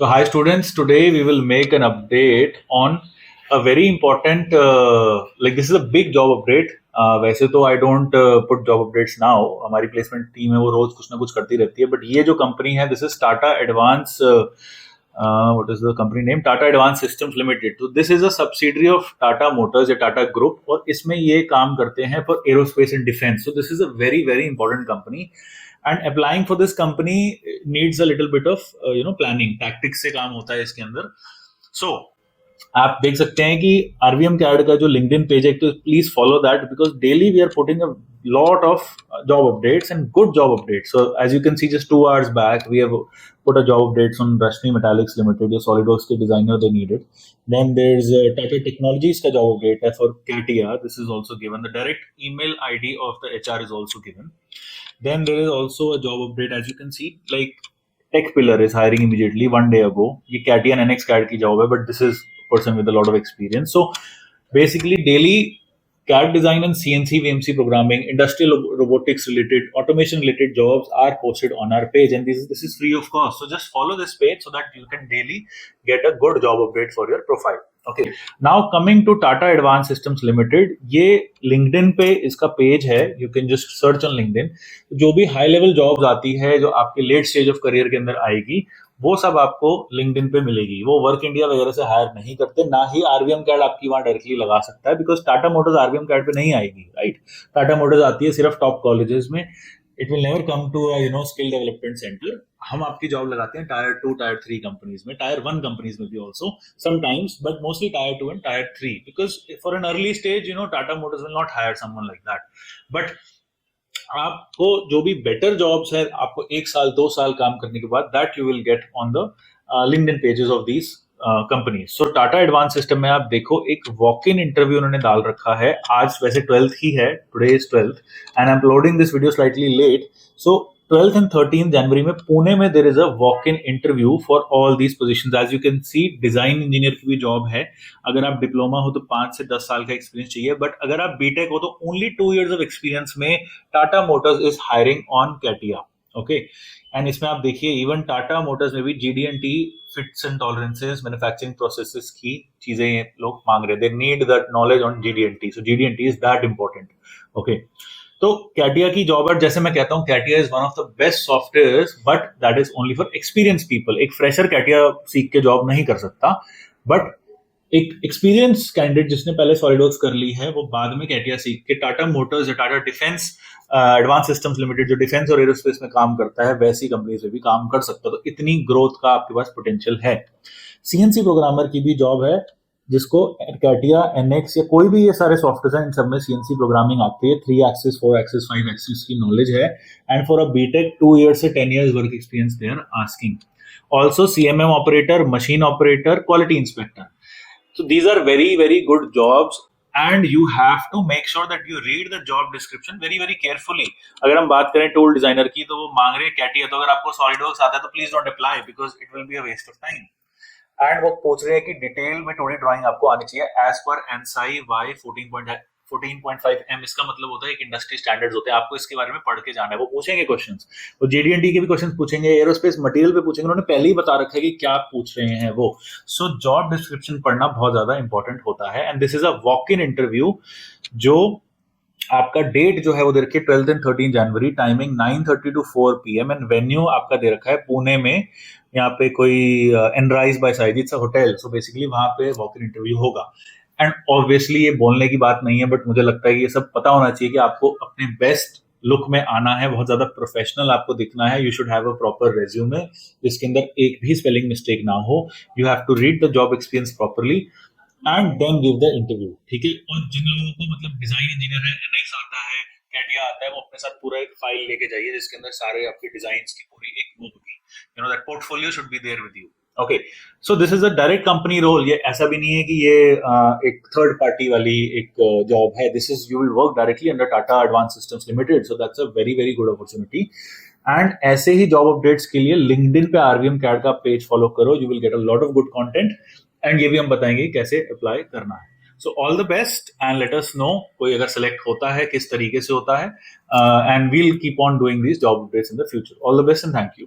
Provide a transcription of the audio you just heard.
So, hi students. Today we will make an update on a very important, this is a big job update. वैसे तो I don't put job updates now. हमारी placement team है वो रोज कुछ ना कुछ करती रहती है. बट ये जो कंपनी है, this is Tata Advance. What is the company name? Tata Advance Systems Limited. So this is a subsidiary of Tata Motors या Tata Group और इसमें ये काम करते हैं for aerospace and defense. So this is a very very important company. And applying for this company needs a little bit of planning, tactics से काम होता है इसके अंदर. सो आप देख सकते हैं कि आरवीएम कैड का जो लिंक्डइन पेज है, तो please follow that because daily we are putting a lot of job updates and good job updates. So as you can see, just 2 hours back we have put a job updates on Rashmi Metallics Limited, your SolidWorks के designer they needed. Then there's Tata Technologies का job update है for CATIA. This is also given. The direct email ID of the HR is also given. Then there is also a job update, as you can see, like Tech Pillar is hiring immediately 1 day ago. ये CATIA and NX CAD की job है, but this is a person with a lot of experience. So basically daily CAD design and CNC VMC programming, industrial robotics related, automation related jobs are posted on our page, and this is free of cost. So just follow this page so that you can daily get a good job update for your profile. Okay. Now coming to Tata Advanced Systems Limited, ये LinkedIn पे इसका page है. You can just search on LinkedIn. जो भी high level jobs आती है, जो आपके लेट स्टेज ऑफ करियर के अंदर आएगी, वो सब आपको लिंक्डइन पे मिलेगी. वो वर्क इंडिया वगैरह से हायर नहीं करते, ना ही आरवीएम कार्ड आपकी वहां डायरेक्टली लगा सकता है, because Tata Motors RVM card पे नहीं आएगी, राइट. टाटा मोटर्स आती है सिर्फ टॉप कॉलेजेस में. It will never come to skill development centre. हम आपकी जॉब लगाते हैं टायर 2 टायर 3 कंपनीज में, टायर 1 कंपनीज में भी also sometimes, but mostly tier 2 and tier 3, because for an early stage Tata Motors will not hire someone like that. But आपको जो भी बेटर जॉब्स है, आपको 1 साल 2 साल काम करने के बाद, that you will get on the LinkedIn pages of these company. So Tata advance system में आप देखो, एक वॉक इन इंटरव्यू उन्होंने डाल रखा है. आज वैसे 12th ही है, today is 12th and I am uploading this video slightly late. So 12th and 13th जनवरी में पुणे में there is a walk in interview for all these positions. As you can see, design engineer की भी job है. अगर आप diploma हो तो 5 से 10 साल का एक्सपीरियंस चाहिए, बट अगर आप बीटेक हो तो ओनली 2 years ऑफ एक्सपीरियंस में Tata Motors is hiring on CATIA. Okay. And इसमें आप देखिए, इवन टाटा मोटर्स में भी GD&T fits and tolerances, manufacturing processes की चीजें लोग मांग रहे हैं. They need that knowledge on GD&T. So GD&T is that important. Okay. तो कैटिया की जॉब है, जैसे मैं कहता हूँ, CATIA is one of the best software, but that is only for experience people. एक फ्रेशर कैटिया सीख के जॉब नहीं कर सकता, बट एक एक्सपीरियंस कैंडिडेट जिसने पहले सॉलिडवर्क्स कर ली है, वो बाद में कैटिया सीख के टाटा मोटर्स या Tata defence advance systems limited, जो डिफेंस और एरोस्पेस में काम करता है, वैसी कंपनी से भी काम कर सकता है. तो इतनी ग्रोथ का आपके पास पोटेंशियल है. सीएनसी प्रोग्रामर की भी जॉब है, जिसको कैटिया, एनएक्स या कोई भी ये सारे सॉफ्टवेयर हैं, इन सब में सीएनसी प्रोग्रामिंग आती है. 3 एक्सिस 4 एक्सिस 5 एक्सिस की नॉलेज है. And for a B Tech 2 years से 10 years work experience they are asking. Also CMM operator, machine operator, quality inspector. So these are very very good jobs and you have to make sure that you read the job description very very carefully. अगर हम बात करें tool designer की, तो वो मांग रहे हैं कैटिया. तो अगर आपको सॉलिडवर्क्स आता है तो please don't apply, because it will be a waste of time. And वो पूछ रहे हैं कि डिटेल में टूडी ड्राइंग आपको आनी चाहिए एज पर एनसाई वाई 14.5M. इसका मतलब होता है एक इंडस्ट्री स्टैंडर्ड्स होते हैं, आपको इसके बारे में पढ़ के जाना है. वो पूछेंगे क्वेश्चंस, वो GD&T के भी क्वेश्चंस पूछेंगे, एरोस्पेस मटेरियल पे पूछेंगे. उन्होंने पहले ही बता रखा है कि क्या पूछ रहे हैं वो. सो जॉब डिस्क्रिप्शन पढ़ना बहुत ज्यादा इंपॉर्टेंट होता है. And this is a walk in interview. जो आपका डेट जो है वो दे रखी है 12th and 13th January. Timing 9:30 to 4 PM and venue आपका दे रखा है पुणे में. यहाँ पे कोई एनराइज बाय साइजिट्स होटल. सो बेसिकली वहां पे वॉक इन इंटरव्यू होगा. एंड ऑब्वियसली ये बोलने की बात नहीं है, बट मुझे लगता है कि ये सब पता होना चाहिए कि आपको अपने बेस्ट लुक में आना है, बहुत ज्यादा प्रोफेशनल आपको दिखना है. You should have a proper resume जिसके अंदर एक भी स्पेलिंग मिस्टेक ना हो. You have to read the job experience properly and then give the interview. ठीक है. और जिन लोगों को मतलब डिजाइन इंजीनियर है, एनएक्स आता है, कैटिया आता है, वो अपने साथ पूरा एक फाइल लेके जाइए जिसके अंदर सारे आपके डिजाइन की पूरी एक बुक होगी. That portfolio should be there with you. Okay. So this is a direct company role. ये ऐसा भी नहीं है कि ये एक थर्ड पार्टी वाली एक जॉब है. This is, you will work directly under Tata advance systems limited. So that's a very very good opportunity. And ऐसे ही जॉब अपडेट्स के लिए लिंक्डइन पे आरवीएम कैड का पेज फॉलो करो. You will get a lot of good content. And ये भी हम बताएंगे कैसे अप्लाई करना है. So all the best and let us know कोई अगर सेलेक्ट होता है किस तरीके से होता है. And we'll keep on doing this job updates in the future. All the best and thank you.